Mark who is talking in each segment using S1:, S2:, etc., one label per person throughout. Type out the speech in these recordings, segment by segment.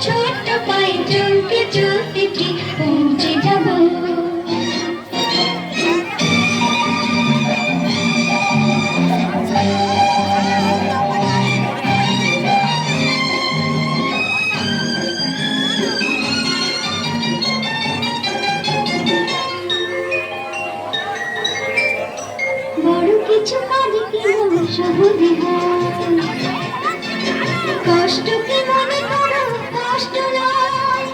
S1: ছোট্ট পায়ে চলতে চলতে ঠিক পৌঁছে যাব। বড় কিছু কাজে কেউ সহজে হয়, কষ্টকে মনে করো কষ্ট নয়।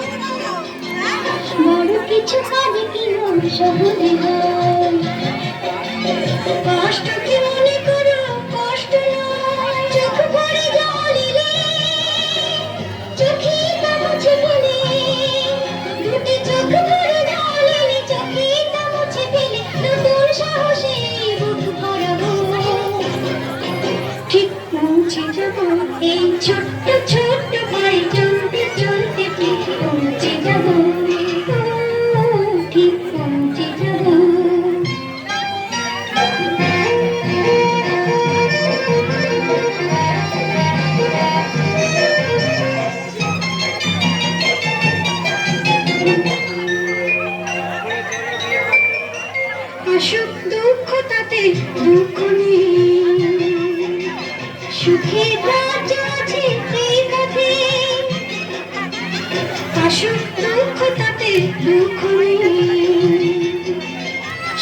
S1: বড় কিছু কাজে কেউ সহজে হয়, কষ্টকে মনে করো কষ্ট নয়। চোখ ভরে জল এলে চোখে তা মুছে ফেলে, দুটি চোখ ভরে জল এলে চোখে তা মুছে ফেলে, নতুন সাহসে বুক ভরাবো, ঠিক পৌঁছে যাব। এই ছোট্ট ছোট্ট পায়ে চলতে চলতে ঠিক পৌঁছে যাব, ঠিক পৌঁছে যাব। আসুক দুঃখ তাতে দুঃখ নেই, সুখের রাজ্য আছে এই পথে। আসুক দুঃখ তাতে দুঃখ নেই,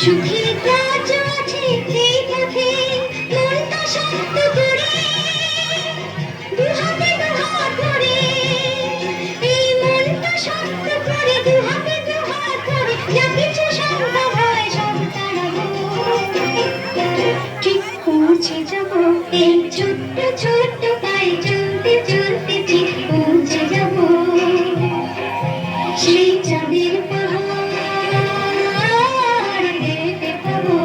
S1: সুখের রাজ্য আছে এই পথে। মনটা শক্ত করে দুহাতে দুহাত ধরে, এই মনটা শক্ত করে দুহাতে দুহাত ধরে, যা কিছু সম্ভব হয় সব তাড়াবো, ঠিক পৌঁছে যাব। এই ছোট্ট ছোট্ট পায়ে চলতে চলতে ঠিক পৌঁছে যাব। সেই চাঁদের পাহাড় দেখতে পাবো,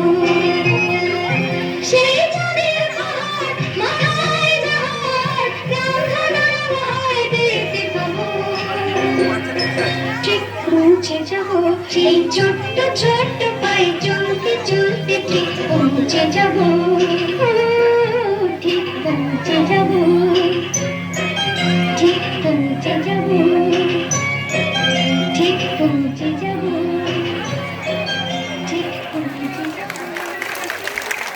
S1: সেই চাঁদের পাহাড় মাথায় যাহার প্রাণ ধরায় দেখতে পাবো, ঠিক পৌঁছে যাব। সেই ছোট্ট ছোট্ট পায়ে চলতে চলতে ঠিক পৌঁছে যাব, ঠিক পৌঁছে যাব।